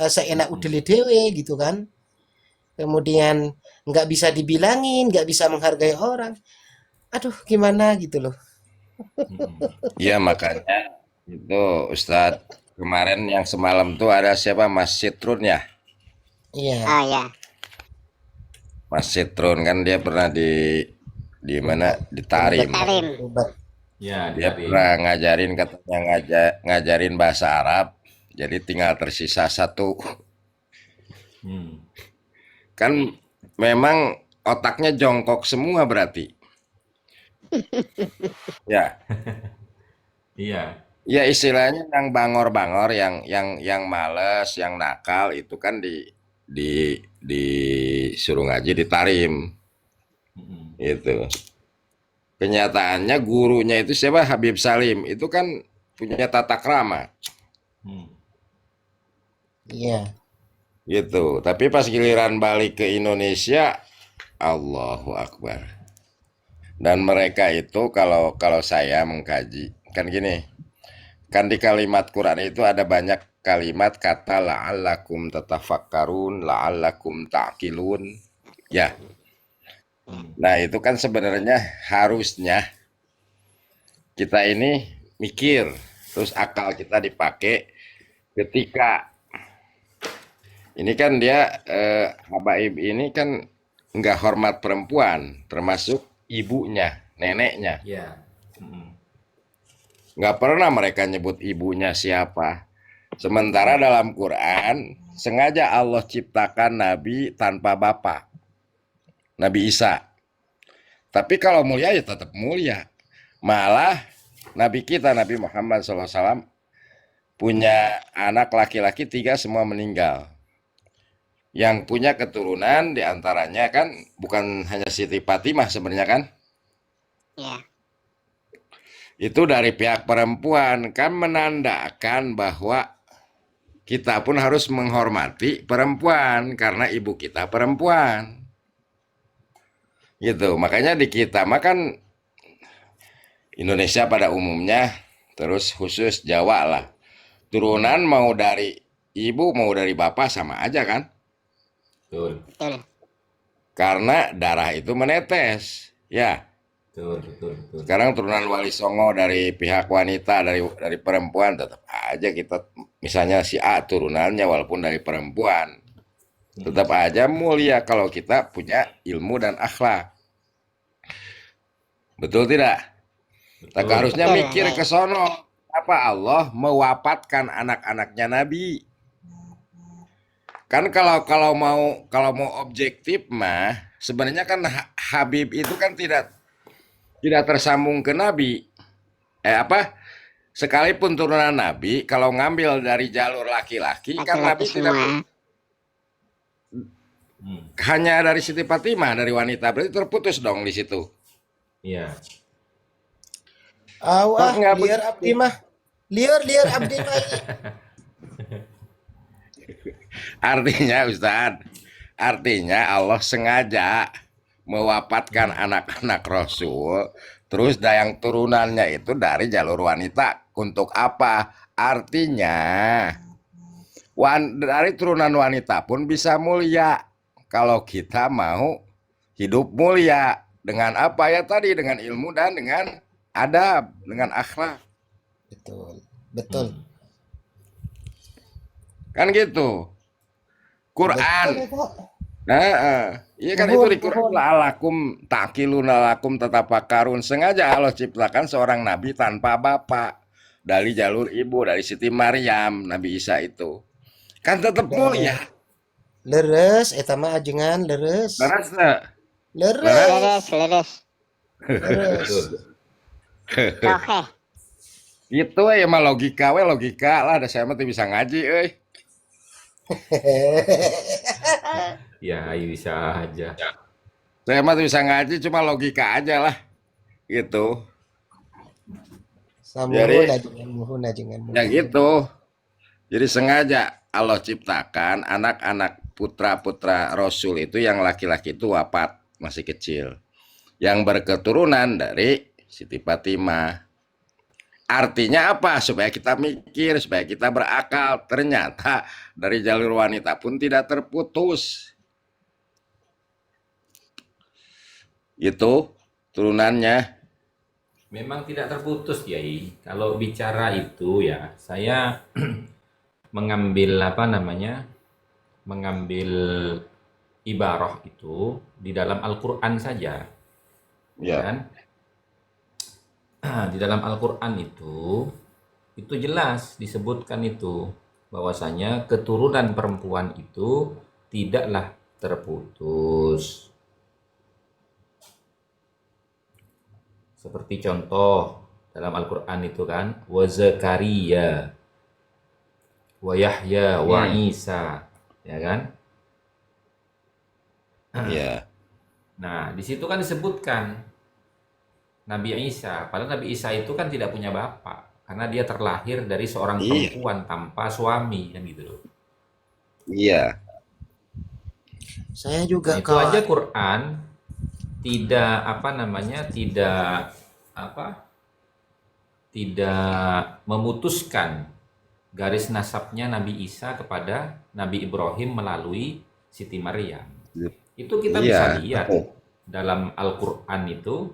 seenak udele dewe gitu kan. Kemudian nggak bisa dibilangin, nggak bisa menghargai orang. Aduh, gimana gitu loh. Iya makanya itu Ustadz kemarin yang semalam tuh ada siapa Mas Citrun ya? Iya, Oh ya. Mas Citrun kan dia pernah di mana di Tarim. Tarim. obat. Ya, Dia dari pernah ngajarin katanya ngajarin bahasa Arab. Jadi tinggal tersisa satu. hmm. Kan memang otaknya jongkok semua berarti. Ya, Iya. ya istilahnya yang bangor-bangor, yang males, yang nakal itu kan disuruh ngaji di Tarim Mm-mm. itu. Kenyataannya gurunya itu siapa? Habib Salim. Itu kan punya tata krama Hmm. Iya. gitu. Tapi pas giliran balik ke Indonesia, Allahu Akbar. Dan mereka itu kalau saya mengkaji kan gini, kan di kalimat Quran itu ada banyak kalimat kata la'allakum tatafakkarun, la'allakum ta'qilun. Ya. Nah, itu kan sebenarnya harusnya kita ini mikir, terus akal kita dipakai ketika ini kan dia Habaib ini kan nggak hormat perempuan, termasuk ibunya, neneknya. Ya. Mm-mm. Nggak pernah mereka nyebut ibunya siapa. Sementara dalam Quran sengaja Allah ciptakan Nabi tanpa bapak, Nabi Isa. Tapi kalau mulia ya tetap mulia. Malah Nabi kita Nabi Muhammad SAW punya anak laki-laki 3 semua meninggal. Yang punya keturunan diantaranya kan bukan hanya Siti Fatimah sebenarnya kan. Ya. Itu dari pihak perempuan kan menandakan bahwa kita pun harus menghormati perempuan karena ibu kita perempuan. Gitu. Makanya di kita makan Indonesia pada umumnya, terus khusus Jawa lah. Turunan mau dari ibu mau dari bapak sama aja kan? Betul, Betul. Karena darah itu menetes. Ya. betul, betul, betul. Sekarang turunan Wali Songo dari pihak wanita, dari perempuan, tetap aja kita, misalnya si A turunannya walaupun dari perempuan, tetap aja mulia kalau kita punya ilmu dan akhlak. Betul tidak? Kita Betul. harusnya Betul. mikir ke sono. Apa Allah mewafatkan anak-anaknya Nabi? Kan kalau mau objektif mah sebenarnya kan Habib itu kan tidak tersambung ke Nabi. Sekalipun turunan Nabi, kalau ngambil dari jalur laki-laki kan Nabi Laki-laki tidak semua. hanya dari Siti Fatimah, dari wanita, berarti terputus dong di situ. Iya. Awah, Nggak liar abdi mah. Liar abdi mah. Artinya Ustadz, Allah sengaja mewafatkan anak-anak Rasul, terus yang turunannya itu dari jalur wanita. Untuk apa? Artinya dari turunan wanita pun bisa mulia kalau kita mau hidup mulia. Dengan apa ya tadi? Dengan ilmu dan dengan adab, dengan akhlak. Betul. Kan gitu. Quran. Nah, iya kan itu di Quran, la'alakum ta'qiluna lakum tatafakarun. Sengaja Allah ciptakan seorang nabi tanpa bapak, dari jalur ibu, dari Siti Maryam, Nabi Isa itu. Kan tetap mulia. Leres eta mah ajengan leres. Leres teu? Leres. Leres. Betul. Oke. Itu ya mah logika lah, ada saya mah teu bisa ngaji euy. Ya, bisa aja. Saya mah teu bisa ngaji, cuma logika aja lah. Gitu. Samuhun ajengan. Ya gitu. Jadi sengaja Allah ciptakan anak-anak putra-putra Rasul itu yang laki-laki itu wafat masih kecil. Yang berketurunan dari Siti Fatimah. Artinya apa? Supaya kita mikir, supaya kita berakal. Ternyata dari jalur wanita pun tidak terputus. Itu turunannya. Memang tidak terputus, Kiai. Kalau bicara itu ya, saya mengambil ibarah itu di dalam Al-Qur'an saja. Ya. Kan? Di dalam Al-Qur'an itu jelas disebutkan itu bahwasanya keturunan perempuan itu tidaklah terputus. Seperti contoh dalam Al-Qur'an itu kan, wa Zakaria wa Yahya wa Isa, ya kan? Iya. Nah, di situ kan disebutkan Nabi Isa, padahal Nabi Isa itu kan tidak punya bapak karena dia terlahir dari seorang perempuan tanpa suami, kan gitu loh. Iya. Saya juga Itu aja Quran tidak memutuskan garis nasabnya Nabi Isa kepada Nabi Ibrahim melalui Siti Maryam. Itu kita bisa lihat dalam Al-Qur'an itu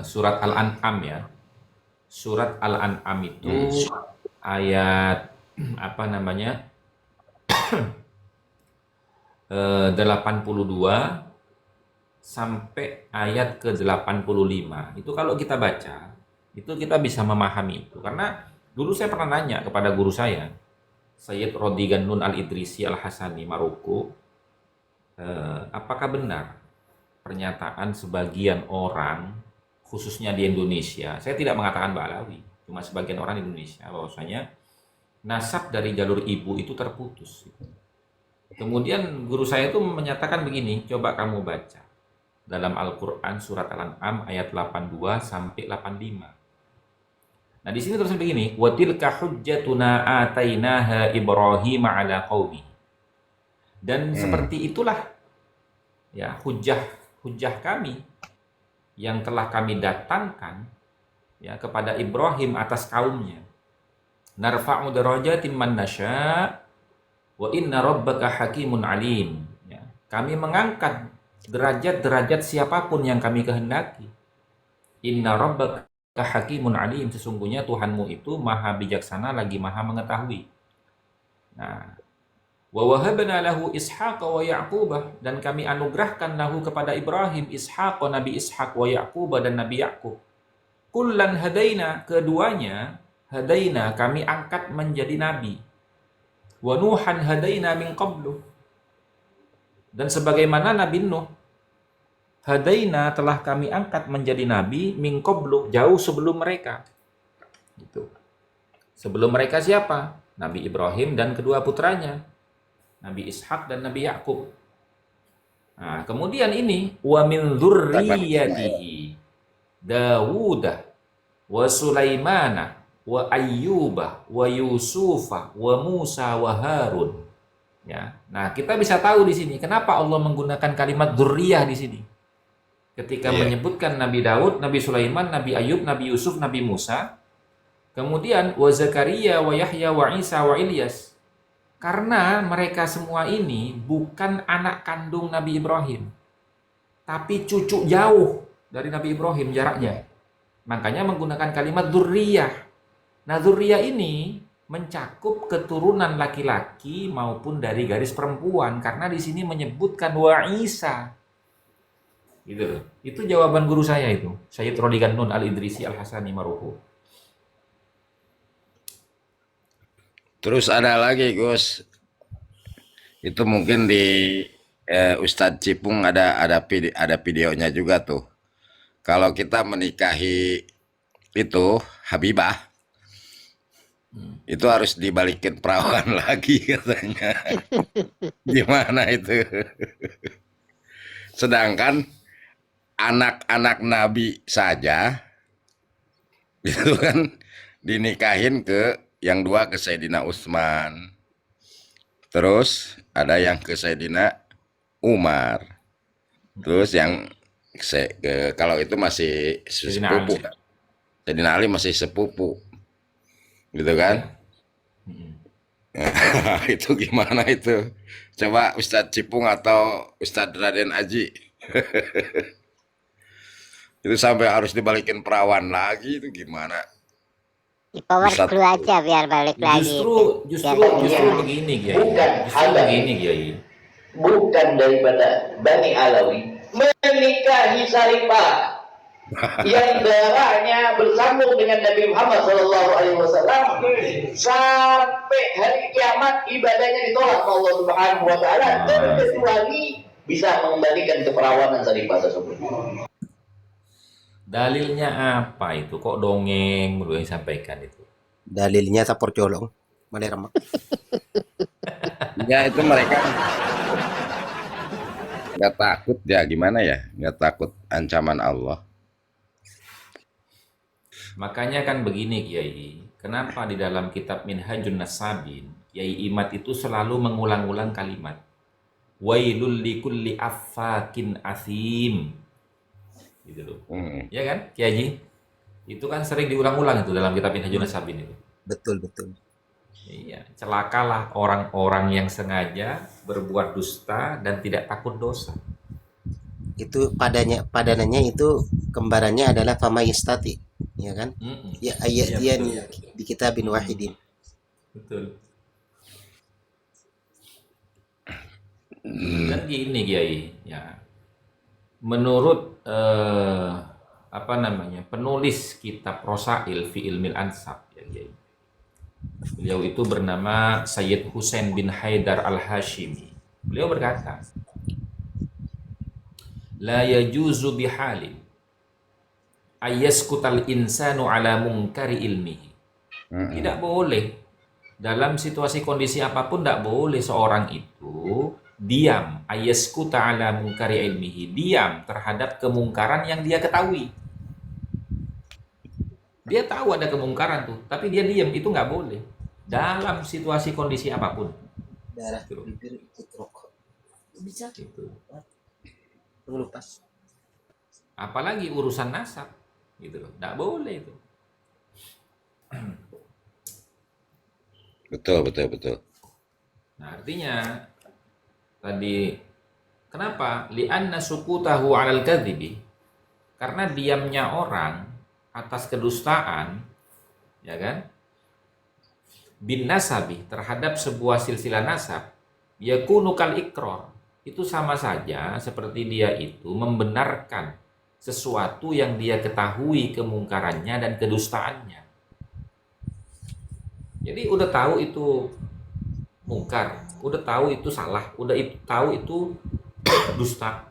surat Al-An'am ya. Surat Al-An'am itu ayat 82 sampai ayat ke-85. Itu kalau kita baca, itu kita bisa memahami itu. Karena dulu saya pernah nanya kepada guru saya, Sayyid Rodi Gannun Al-Idrisi Al-Hasani Maroko, apakah benar pernyataan sebagian orang, khususnya di Indonesia, saya tidak mengatakan Balawi, cuma sebagian orang di Indonesia, bahwasanya nasab dari jalur ibu itu terputus. Kemudian guru saya itu menyatakan begini, coba kamu baca dalam Al-Quran surat Al-An'am ayat 82 sampai 85. Nah, di sini terus begini, wa tilka hujjatuna atainaha Ibrahim ala qaumi. Dan seperti itulah ya hujjah kami yang telah kami datangkan ya kepada Ibrahim atas kaumnya. Narfa'u darajatin man nasya wa inna rabbaka hakimun alim. Ya, kami mengangkat derajat-derajat siapapun yang kami kehendaki. Inna rabbaka hakimun alim, sesungguhnya Tuhanmu itu maha bijaksana lagi maha mengetahui. Nah, wa wahabna lahu Ishaq wa Ya'qub, dan kami anugerahkan lahu kepada Ibrahim Ishaq, Nabi Ishaq, wa Ya'qub, dan Nabi Ya'qub. Kullan hadaina, keduanya hadaina kami angkat menjadi nabi. Wa Nuhan hadaina min qablu, dan sebagaimana Nabi Nuh hadaina telah kami angkat menjadi nabi min qablu, jauh sebelum mereka. Gitu. Sebelum mereka siapa? Nabi Ibrahim dan kedua putranya, Nabi Ishak dan Nabi Yakub. Nah, kemudian ini wa min dzurriyyatihi Dawud wa Sulaimana wa Ayyuba wa Yusufa wa Musa wa Harun. Ya. Nah, kita bisa tahu di sini kenapa Allah menggunakan kalimat dzurriyyah di sini. Ketika menyebutkan Nabi Daud, Nabi Sulaiman, Nabi Ayub, Nabi Yusuf, Nabi Musa, kemudian wa Zakaria wa Yahya wa Isa wa Ilyas. Karena mereka semua ini bukan anak kandung Nabi Ibrahim, tapi cucu jauh dari Nabi Ibrahim jaraknya. Makanya menggunakan kalimat dzurriyyah. Nah, dzurriyyah ini mencakup keturunan laki-laki maupun dari garis perempuan, karena di sini menyebutkan wa Isa. Gitu. Itu jawaban guru saya itu, Sayyid Rodi Gannun Al-Idrisi Al-Hasani Maruhu. Terus ada lagi Gus, itu mungkin di Ustadz Cipung ada videonya juga tuh. Kalau kita menikahi itu Habibah, itu harus dibalikin perawan lagi katanya. Gimana itu? Sedangkan anak-anak Nabi saja itu kan dinikahin ke yang dua ke Sayyidina Utsman, terus ada yang ke Sayyidina Umar, terus yang kalau itu masih sepupu, Sayyidina Ali masih sepupu, gitu kan? Itu gimana itu? Coba Ustadz Cipung atau Ustadz Raden Aji. Itu sampai harus dibalikin perawan lagi, itu gimana? Di power dulu aja biar balik lagi. Justru begini Kiai. Bukan daripada Bani Alawi menikahi Saripah yang darahnya bersambung dengan Nabi Muhammad SAW sampai hari kiamat, ibadahnya ditolak Allah Subhanahu Wa Taala, kecuali bisa mengembalikan keperawanan Saripah tersebut. Dalilnya apa itu? Kok dongeng dulu yang sampaikan itu? Dalilnya sapor colong. Mana remak? Ya itu mereka nggak takut ya, gimana ya? Nggak takut ancaman Allah. Makanya kan begini Kiai, kenapa di dalam kitab Minhajun Nasabin, Kiai Imad itu selalu mengulang-ulang kalimat wailul likulli affakin asim. Gitu loh. Ya kan, Kiai Haji? Itu kan sering diulang-ulang itu dalam kitab Minhajun Nasabin itu. Betul. Iya, celakalah orang-orang yang sengaja berbuat dusta dan tidak takut dosa. Itu padanannya itu kembarannya adalah fama yastati, ya kan? Ya ayat dia nih di kitabin wahidin. Betul. Dan gini Kiai, ya. Menurut penulis kitab Rosail fi Ilmil Ansab, ya Kiai. Beliau itu bernama Sayyid Husain bin Haidar Al-Hashimi. Beliau berkata, la yajuzu bihalin ayyaskutal insanu ala munkari ilmihi. Tidak boleh dalam situasi kondisi apapun, tidak boleh seorang itu diam, ayyaskuta ala munkari ilmihi, diam terhadap kemungkaran yang dia ketahui. Dia tahu ada kemungkaran tuh, tapi dia diam, itu nggak boleh. Dalam situasi kondisi apapun. Darah Gitu. bibir ikut rokok. Bisa Gitu. mengelupas. Apalagi urusan nasab, gitu loh. Nggak boleh itu. Betul. Nah, artinya tadi kenapa? Li'anna sukutahu 'alal kadhibi. Karena diamnya orang atas kedustaan, ya kan? Bin nasabi terhadap sebuah silsilah nasab, yakunu kal ikrar. Itu sama saja seperti dia itu membenarkan sesuatu yang dia ketahui kemungkarannya dan kedustaannya. Jadi udah tahu itu mungkar, udah tahu itu salah, tahu itu dusta.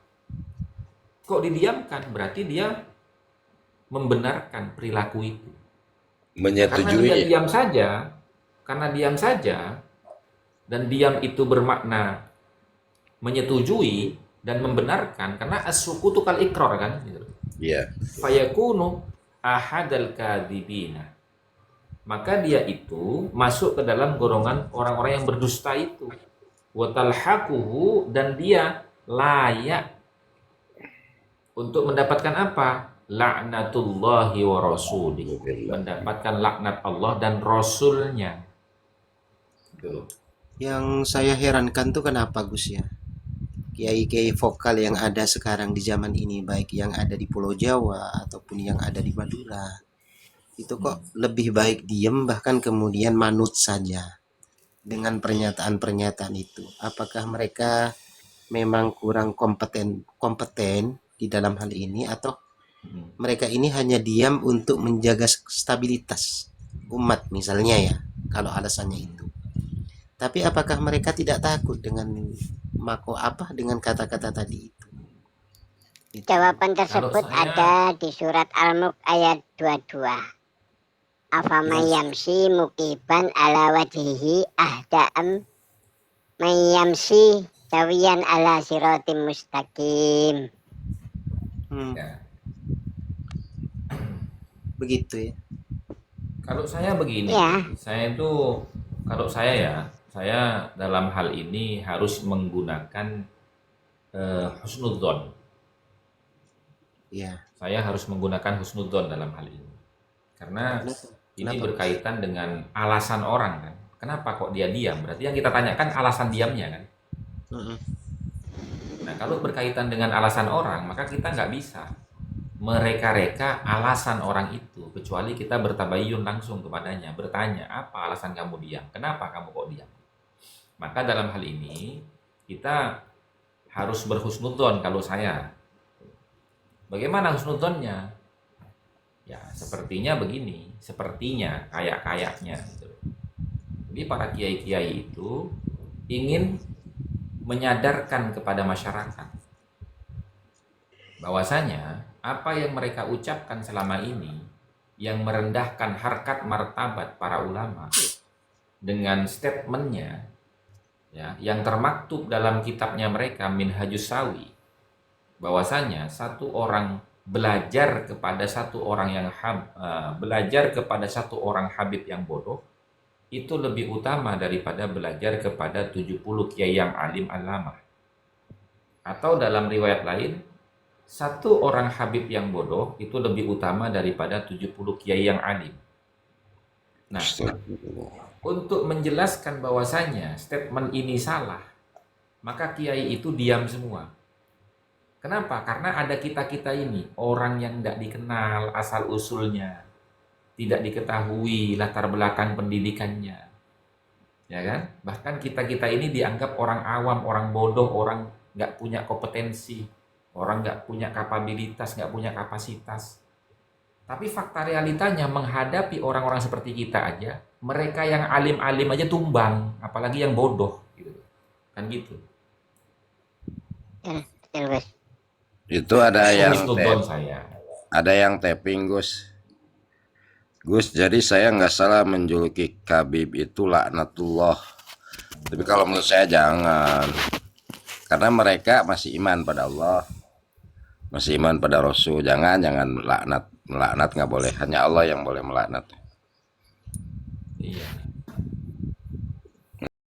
Kok didiamkan? Berarti dia membenarkan perilaku itu. Menyetujui. Karena diam saja, dan diam itu bermakna menyetujui dan membenarkan, karena as-sukutu kal ikrar kan, gitu. Iya. Fayakunu ahadal kadhibina. Maka dia itu masuk ke dalam golongan orang-orang yang berdusta itu. Wa talhaquhu, dan dia layak untuk mendapatkan apa? Laknatullahi wa rasulih. Mendapatkan laknat Allah dan Rasulnya. Gitu. Yang saya herankan tuh kenapa Gus ya? Kiai-kiai vokal yang ada sekarang di zaman ini, baik yang ada di Pulau Jawa ataupun yang ada di Madura, itu kok lebih baik diem, bahkan kemudian manut saja dengan pernyataan-pernyataan itu. Apakah mereka memang kurang kompeten di dalam hal ini, atau mereka ini hanya diam untuk menjaga stabilitas umat misalnya ya, kalau alasannya itu. Tapi apakah mereka tidak takut dengan dengan kata-kata tadi itu? Jawaban tersebut Kalau saya- ada di surat Al-Mulk ayat 22. Afamay yamsi mukiban ala wajhihi ahda'am mayyamsi sawiyan ala siratim mustaqim. Ya. Begitu ya. Kalau saya begini, Ya. saya dalam hal ini harus menggunakan husnudzon. Ya. Saya harus menggunakan husnudzon dalam hal ini. Karena ini Kenapa? berkaitan dengan alasan orang kan. Kenapa kok dia diam? Berarti yang kita tanyakan alasan diamnya kan. Mm-mm. Nah, kalau berkaitan dengan alasan orang, maka kita nggak bisa mereka-reka alasan orang itu, kecuali kita bertabayun langsung kepadanya, bertanya, apa alasan kamu diam? Kenapa kamu kok diam? Maka dalam hal ini, kita harus berhusnudzon kalau saya. Bagaimana husnudzonnya? Ya, sepertinya begini, sepertinya, kayak-kayaknya. Gitu. Jadi para kiai-kiai itu ingin menyadarkan kepada masyarakat bahwasanya apa yang mereka ucapkan selama ini yang merendahkan harkat martabat para ulama dengan statementnya ya, yang termaktub dalam kitabnya mereka Minhajus Sawi, bahwasanya satu orang belajar kepada satu orang habib yang bodoh itu lebih utama daripada belajar kepada 70 kiai yang alim alamah. Atau dalam riwayat lain, satu orang habib yang bodoh itu lebih utama daripada 70 kiai yang alim. Nah, untuk menjelaskan bahwasanya statement ini salah, maka kiai itu diam semua. Kenapa? Karena ada kita-kita ini, orang yang tidak dikenal asal-usulnya, tidak diketahui latar belakang pendidikannya, ya kan? Bahkan kita-kita ini dianggap orang awam, orang bodoh, orang nggak punya kompetensi, orang nggak punya kapabilitas, nggak punya kapasitas. Tapi fakta realitanya menghadapi orang-orang seperti kita aja, mereka yang alim-alim aja tumbang, apalagi yang bodoh, gitu. Kan gitu. Betul, Gus. Itu ada yang Husnudzon saya. tapping Gus. Gus, jadi saya nggak salah menjuluki Habib itu laknatullah. Tapi kalau menurut saya jangan. Karena mereka masih iman pada Allah, masih iman pada Rasul. Jangan laknat melaknat nggak boleh, hanya Allah yang boleh melaknat.